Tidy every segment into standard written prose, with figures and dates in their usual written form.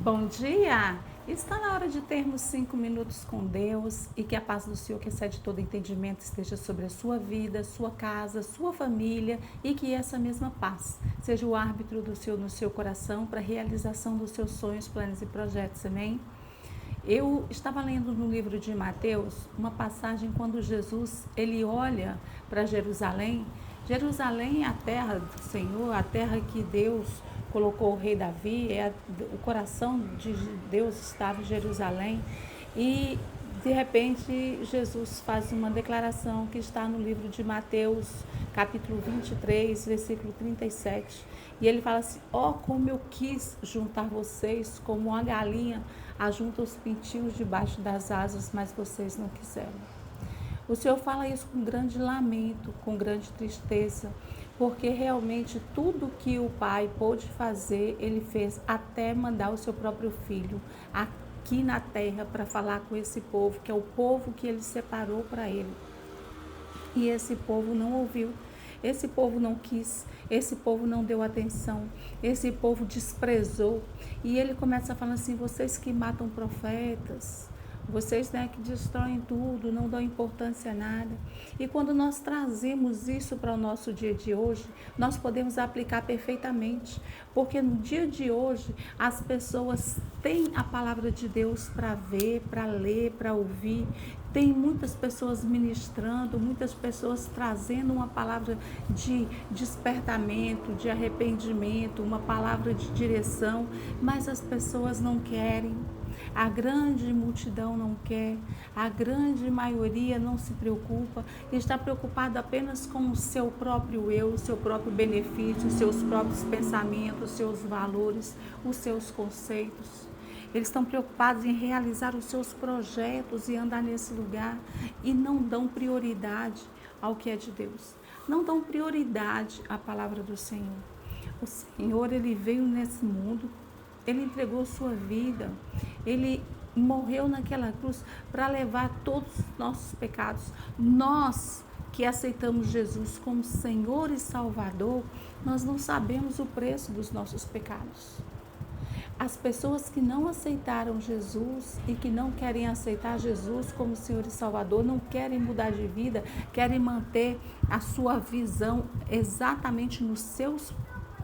Bom dia! Está na hora de termos 5 minutos com Deus e que a paz do Senhor, que excede todo entendimento, esteja sobre a sua vida, sua casa, sua família e que essa mesma paz seja o árbitro do Senhor no seu coração para a realização dos seus sonhos, planos e projetos. Amém? Eu estava lendo no livro de Mateus uma passagem quando Jesus ele olha para Jerusalém. Jerusalém é a terra do Senhor, a terra que Deus colocou o rei Davi, o coração de Deus estava em Jerusalém. E de repente Jesus faz uma declaração que está no livro de Mateus, capítulo 23, versículo 37. E ele fala assim: ó, como eu quis juntar vocês como a galinha ajunta os pintinhos debaixo das asas, mas vocês não quiseram. O Senhor fala isso com grande lamento, com grande tristeza, porque realmente tudo que o Pai pôde fazer, Ele fez, até mandar o seu próprio Filho aqui na terra para falar com esse povo, que é o povo que Ele separou para Ele. E esse povo não ouviu, esse povo não quis, esse povo não deu atenção, esse povo desprezou. E ele começa a falar assim: vocês que matam profetas, vocês, né, que destroem tudo, não dão importância a nada. E quando nós trazemos isso para o nosso dia de hoje, nós podemos aplicar perfeitamente. Porque no dia de hoje, as pessoas têm a palavra de Deus para ver, para ler, para ouvir. Tem muitas pessoas ministrando, muitas pessoas trazendo uma palavra de despertamento, de arrependimento, uma palavra de direção, mas as pessoas não querem. A grande multidão não quer, a grande maioria não se preocupa, está preocupado apenas com o seu próprio eu, o seu próprio benefício, os seus próprios pensamentos, os seus valores, os seus conceitos. Eles estão preocupados em realizar os seus projetos e andar nesse lugar e não dão prioridade ao que é de Deus. Não dão prioridade à palavra do Senhor. O Senhor, Ele veio nesse mundo, Ele entregou sua vida, Ele morreu naquela cruz para levar todos os nossos pecados. Nós que aceitamos Jesus como Senhor e Salvador, nós não sabemos o preço dos nossos pecados. As pessoas que não aceitaram Jesus e que não querem aceitar Jesus como Senhor e Salvador, não querem mudar de vida, querem manter a sua visão exatamente nos seus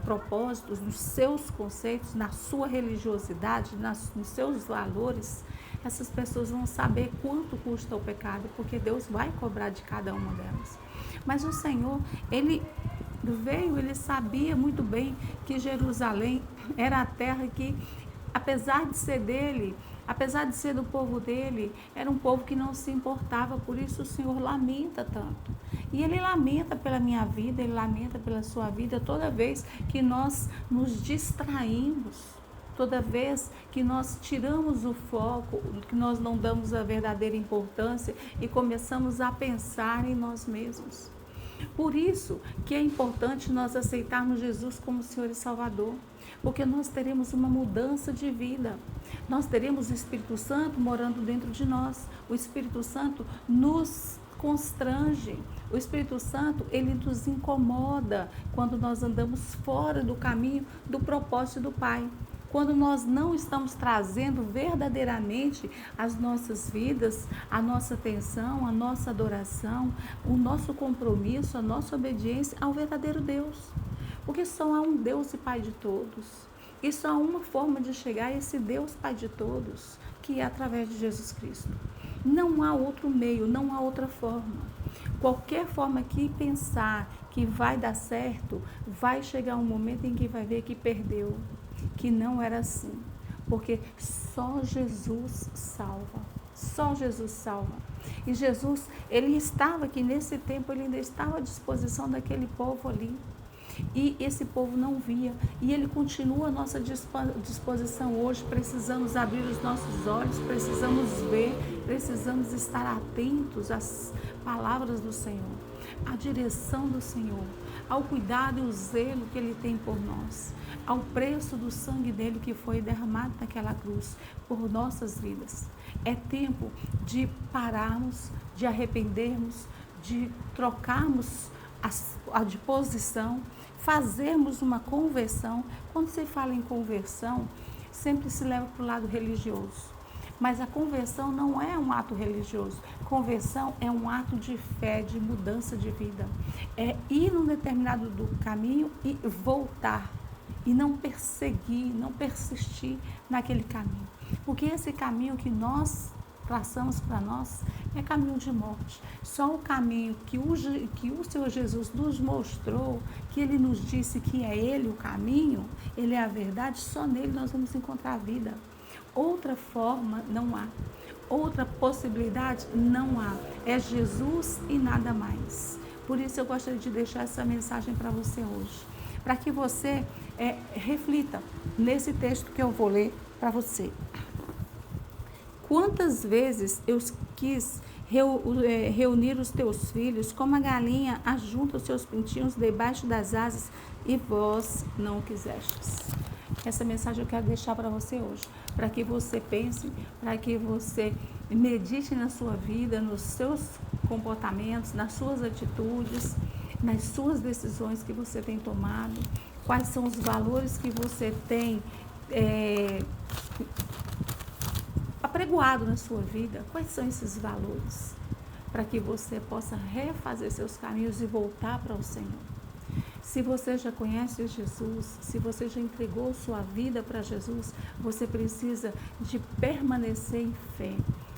propósitos, nos seus conceitos, na sua religiosidade, nos seus valores. Essas pessoas vão saber quanto custa o pecado, porque Deus vai cobrar de cada uma delas. Mas o Senhor, Ele veio, Ele sabia muito bem que Jerusalém era a terra que, apesar de ser dele, apesar de ser do povo dele, era um povo que não se importava. Por isso o Senhor lamenta tanto. E Ele lamenta pela minha vida, Ele lamenta pela sua vida toda vez que nós nos distraímos, toda vez que nós tiramos o foco, que nós não damos a verdadeira importância e começamos a pensar em nós mesmos. Por isso que é importante nós aceitarmos Jesus como Senhor e Salvador, porque nós teremos uma mudança de vida. Nós teremos o Espírito Santo morando dentro de nós. O Espírito Santo nos constrange. O Espírito Santo, ele nos incomoda quando nós andamos fora do caminho do propósito do Pai. Quando nós não estamos trazendo verdadeiramente as nossas vidas, a nossa atenção, a nossa adoração, o nosso compromisso, a nossa obediência ao verdadeiro Deus. Porque só há um Deus e Pai de todos. E só há uma forma de chegar a esse Deus Pai de todos, que é através de Jesus Cristo. Não há outro meio, não há outra forma. Qualquer forma que pensar que vai dar certo, vai chegar um momento em que vai ver que perdeu, que não era assim, porque só Jesus salva, só Jesus salva. E Jesus, ele estava aqui nesse tempo, ele ainda estava à disposição daquele povo ali, e esse povo não via, e ele continua à nossa disposição hoje. Precisamos abrir os nossos olhos, precisamos ver, precisamos estar atentos às palavras do Senhor, à direção do Senhor, ao cuidado e o zelo que Ele tem por nós, ao preço do sangue dele que foi derramado naquela cruz por nossas vidas. É tempo de pararmos, de arrependermos, de trocarmos a de posição, fazermos uma conversão. Quando se fala em conversão, sempre se leva para o lado religioso. Mas a conversão não é um ato religioso. Conversão é um ato de fé, de mudança de vida. É ir num determinado caminho e voltar. E não perseguir, não persistir naquele caminho. Porque esse caminho que nós traçamos para nós é caminho de morte. Só o caminho que o Senhor Jesus nos mostrou, que Ele nos disse que é Ele o caminho, Ele é a verdade, só nele nós vamos encontrar a vida. Outra forma não há. Outra possibilidade não há. É Jesus e nada mais. Por isso eu gostaria de deixar essa mensagem para você hoje. Para que você reflita nesse texto que eu vou ler para você. Quantas vezes eu quis reunir os teus filhos, como a galinha ajunta os seus pintinhos debaixo das asas, e vós não o quisestes. Essa mensagem eu quero deixar para você hoje, para que você pense, para que você medite na sua vida, nos seus comportamentos, nas suas atitudes, nas suas decisões que você tem tomado, quais são os valores que você tem apregoado na sua vida, quais são esses valores, para que você possa refazer seus caminhos e voltar para o Senhor. Se você já conhece Jesus, se você já entregou sua vida para Jesus, você precisa de permanecer em fé.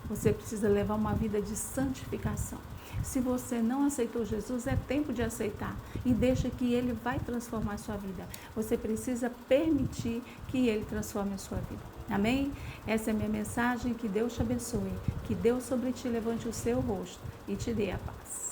Você precisa levar uma vida de santificação. Se você não aceitou Jesus, é tempo de aceitar e deixa que Ele vai transformar a sua vida. Você precisa permitir que Ele transforme a sua vida. Amém? Essa é a minha mensagem. Que Deus te abençoe. Que Deus sobre ti levante o seu rosto e te dê a paz.